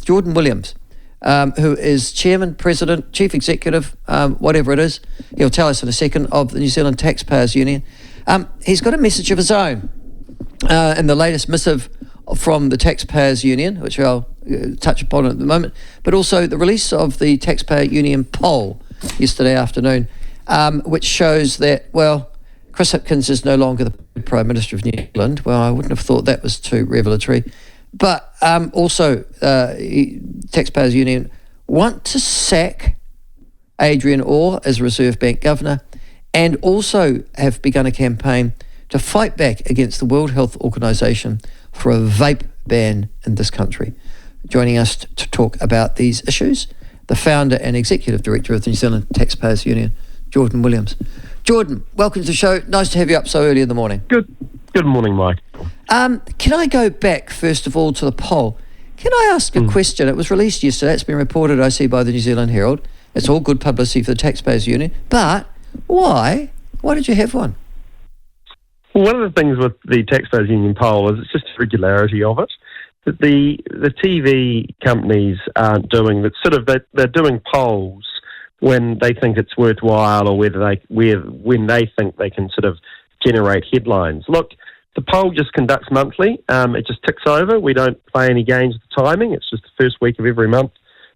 Jordan Williams, who is chairman, president, chief executive, whatever it is. He'll tell us in a second, of the New Zealand Taxpayers Union. He's got a message of his own in the latest missive from the Taxpayers Union, which I'll touch upon at the moment, but also the release of the Taxpayer Union poll yesterday afternoon, which shows that, well, Chris Hipkins is no longer the Prime Minister of New Zealand. Well, I wouldn't have thought that was too revelatory. But also, Taxpayers Union want to sack Adrian Orr as Reserve Bank Governor, and also have begun a campaign to fight back against the World Health Organization for a vape ban in this country. Joining us to talk about these issues, the founder and executive director of the New Zealand Taxpayers Union, Jordan Williams. Jordan, welcome to the show. Nice to have you up so early in the morning. Good morning, Mike. Can I go back, first of all, to the poll? Can I ask a question? It was released yesterday. It's been reported, I see, by the New Zealand Herald. It's all good publicity for the Taxpayers Union. But why? Why did you have one? Well, one of the things with the Taxpayers Union poll is it's just the regularity of it. That the TV companies aren't doing that. They're doing polls when they think it's worthwhile, or when they think they can sort of generate headlines. Look, the poll just conducts monthly. It just ticks over. We don't play any games with the timing. It's just the first week of every month.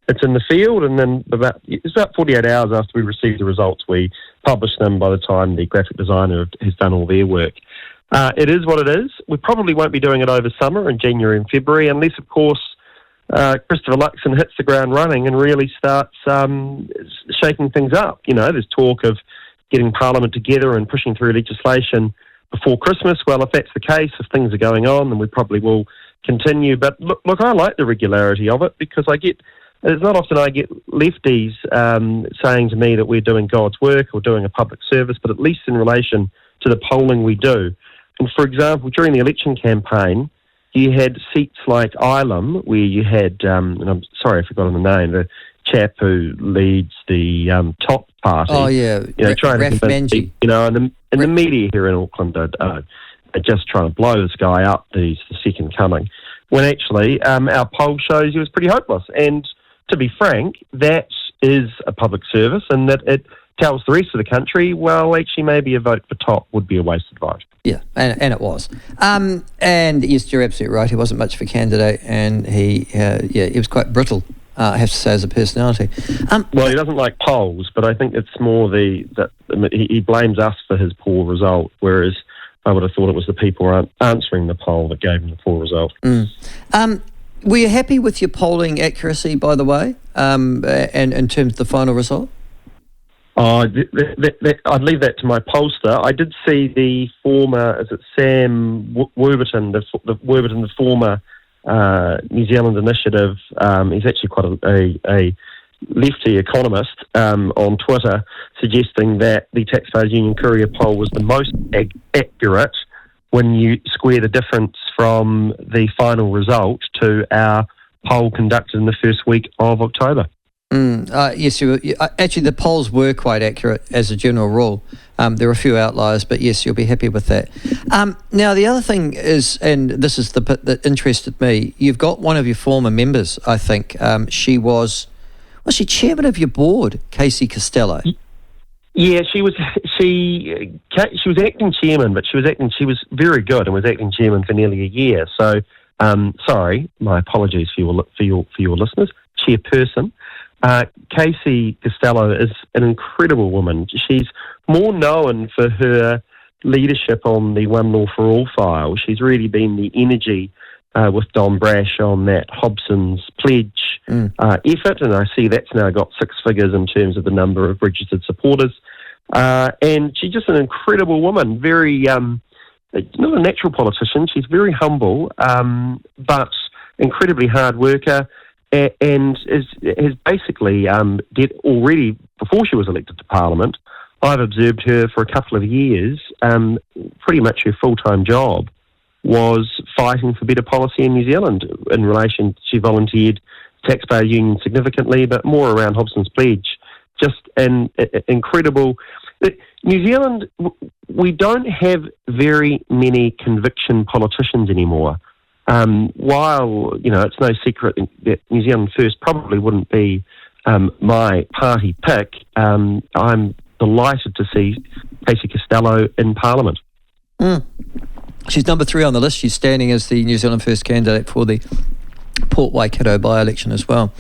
It's in the field, and then it's about 48 hours after we receive the results, we publish them by the time the graphic designer has done all their work. It is what it is. We probably won't be doing it over summer in January and February, unless, of course, Christopher Luxon hits the ground running and really starts shaking things up. You know, there's talk of getting Parliament together and pushing through legislation before Christmas. Well, if that's the case, if things are going on, then we probably will continue. But look, I like the regularity of it, because it's not often I get lefties saying to me that we're doing God's work or doing a public service, but at least in relation to the polling we do. And for example, during the election campaign, you had seats like Ilam, where you had, and I'm sorry I forgot the name, the chap who leads the Top Party. Oh, yeah. Trying to convince people, and the media here in Auckland are just trying to blow this guy up that he's the second coming, when actually our poll shows he was pretty hopeless. And to be frank, that is a public service, and that it tells the rest of the country, well, actually maybe a vote for Top would be a wasted vote. Yeah, and it was. And yes, you're absolutely right. He wasn't much of a candidate, and he was quite brittle, I have to say, as a personality. Well, he doesn't like polls, but I think it's more that he blames us for his poor result, whereas I would have thought it was the people answering the poll that gave him the poor result. Were you happy with your polling accuracy, by the way, and in terms of the final result? I'd leave that to my pollster. I did see the former, is it Sam Warburton, the former New Zealand Initiative. He's actually quite a lefty economist on Twitter, suggesting that the Taxpayers Union Courier poll was the most accurate when you square the difference from the final result to our poll conducted in the first week of October. Yes, actually the polls were quite accurate as a general rule. There were a few outliers, but yes, you'll be happy with that. Now, the other thing is, and this is the bit that interested me, you've got one of your former members, I think. She was she chairman of your board, Casey Costello? Yeah, she was acting chairman, but she was very good and was acting chairman for nearly a year. So, sorry, my apologies for your listeners. Chairperson. Casey Costello is an incredible woman. She's more known for her leadership on the One Law for All file. She's really been the energy with Don Brash on that Hobson's Pledge effort, and I see that's now got 6 figures in terms of the number of registered supporters. And she's just an incredible woman, very not a natural politician. She's very humble, but incredibly hard worker. And has basically did already, before she was elected to Parliament, I've observed her for a couple of years, pretty much her full-time job was fighting for better policy in New Zealand in relation, she volunteered Taxpayers Union significantly, but more around Hobson's Pledge. Just an incredible... New Zealand, we don't have very many conviction politicians anymore. While, it's no secret that New Zealand First probably wouldn't be my party pick, I'm delighted to see Casey Costello in Parliament. She's number 3 on the list. She's standing as the New Zealand First candidate for the Port Waikato by-election as well.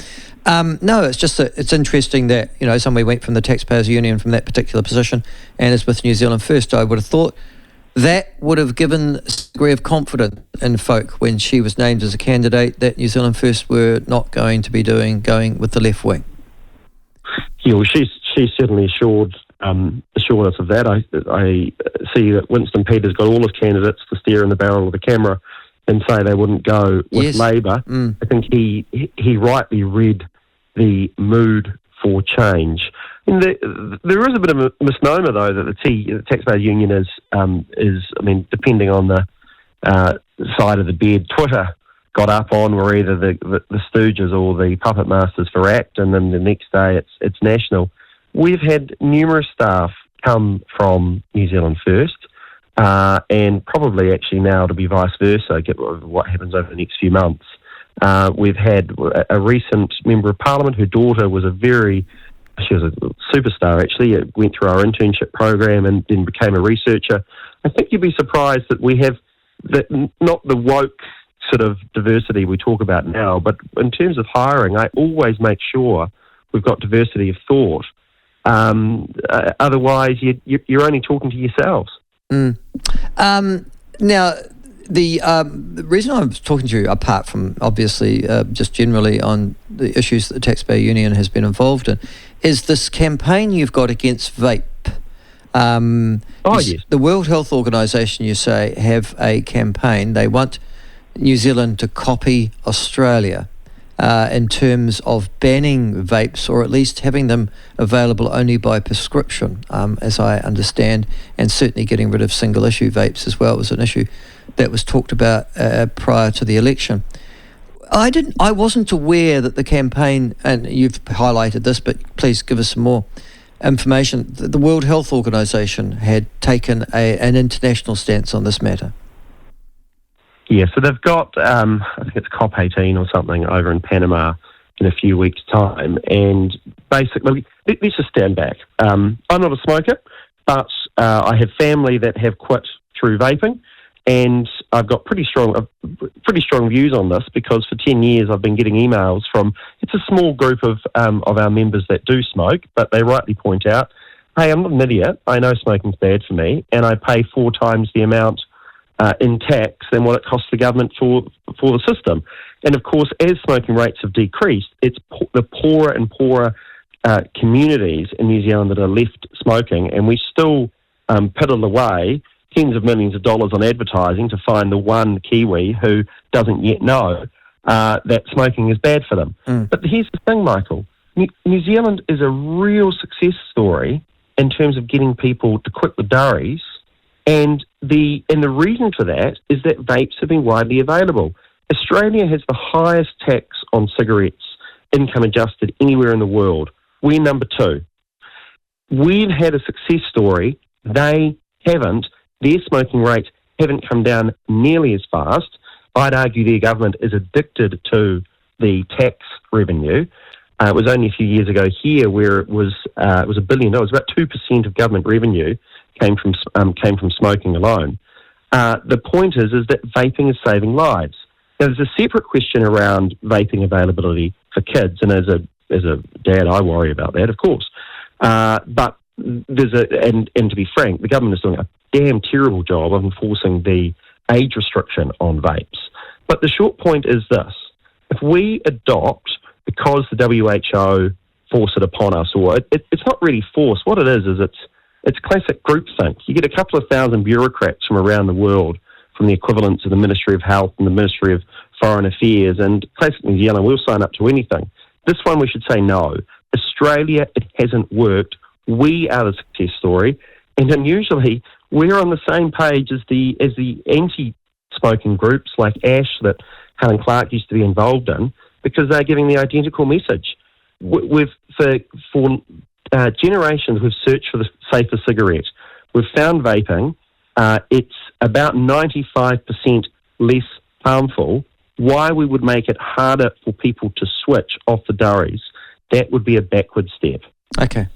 No, it's just it's interesting that, somebody went from the Taxpayers Union from that particular position and is with New Zealand First. I would have thought that would have given a degree of confidence in folk when she was named as a candidate that New Zealand First were not going to be going with the left wing. Yeah, well, she's certainly assured us of that. I see that Winston Peters got all his candidates to stare in the barrel of the camera and say they wouldn't go with Labour. I think he rightly read the mood for change. And there is a bit of a misnomer, though, that the Taxpayers Union is, depending on the side of the bed, Twitter got up on were either the Stooges or the Puppet Masters for ACT, and then the next day it's national. We've had numerous staff come from New Zealand First, and probably actually now it'll be vice versa, get what happens over the next few months. We've had a recent Member of Parliament, her daughter she was a superstar actually, went through our internship program and then became a researcher. I think you'd be surprised that we have not the woke sort of diversity we talk about now, but in terms of hiring, I always make sure we've got diversity of thought. Otherwise, you're only talking to yourselves. Now, the reason I was talking to you, apart from obviously just generally on the issues that the Taxpayer Union has been involved in, is this campaign you've got against vape. Yes. The World Health Organization, you say, have a campaign. They want New Zealand to copy Australia in terms of banning vapes, or at least having them available only by prescription, as I understand, and certainly getting rid of single-issue vapes as well was an issue that was talked about prior to the election. I wasn't aware that the campaign, and you've highlighted this, but please give us some more information. The World Health Organization had taken an international stance on this matter. Yeah, so they've got, I think it's COP18 or something over in Panama in a few weeks' time. And basically, let's just stand back. I'm not a smoker, but I have family that have quit through vaping. And I've got pretty strong views on this because for 10 years I've been getting emails from, it's a small group of our members that do smoke, but they rightly point out, hey, I'm not an idiot. I know smoking's bad for me, and I pay 4 times the amount in tax than what it costs the government for the system. And of course, as smoking rates have decreased, it's the poorer and poorer communities in New Zealand that are left smoking, and we still piddle away tens of millions of dollars on advertising to find the one Kiwi who doesn't yet know that smoking is bad for them. But here's the thing, Michael. New Zealand is a real success story in terms of getting people to quit the durries, and the reason for that is that vapes have been widely available. Australia has the highest tax on cigarettes, income adjusted, anywhere in the world. We're number 2. We've had a success story. They haven't. Their smoking rates haven't come down nearly as fast. I'd argue their government is addicted to the tax revenue. It was only a few years ago here where it was $1 billion. About 2% of government revenue came from smoking alone. The point is that vaping is saving lives. Now, there's a separate question around vaping availability for kids, and as a dad, I worry about that, of course. But there's and to be frank, the government is doing a damn terrible job of enforcing the age restriction on vapes. But the short point is this: if we adopt, because the WHO force it upon us, or it's not really force. What it is it's classic groupthink. You get a couple of thousand bureaucrats from around the world, from the equivalents of the Ministry of Health and the Ministry of Foreign Affairs, and classic New Zealand, we'll sign up to anything. This one we should say no. Australia, it hasn't worked. We are the success story, and unusually we're on the same page as the anti-smoking groups like ASH that Helen Clark used to be involved in, because they're giving the identical message. For generations, we've searched for the safer cigarette. We've found vaping. It's about 95% less harmful, why we would make it harder for people to switch off the durries, that would be a backward step. Okay.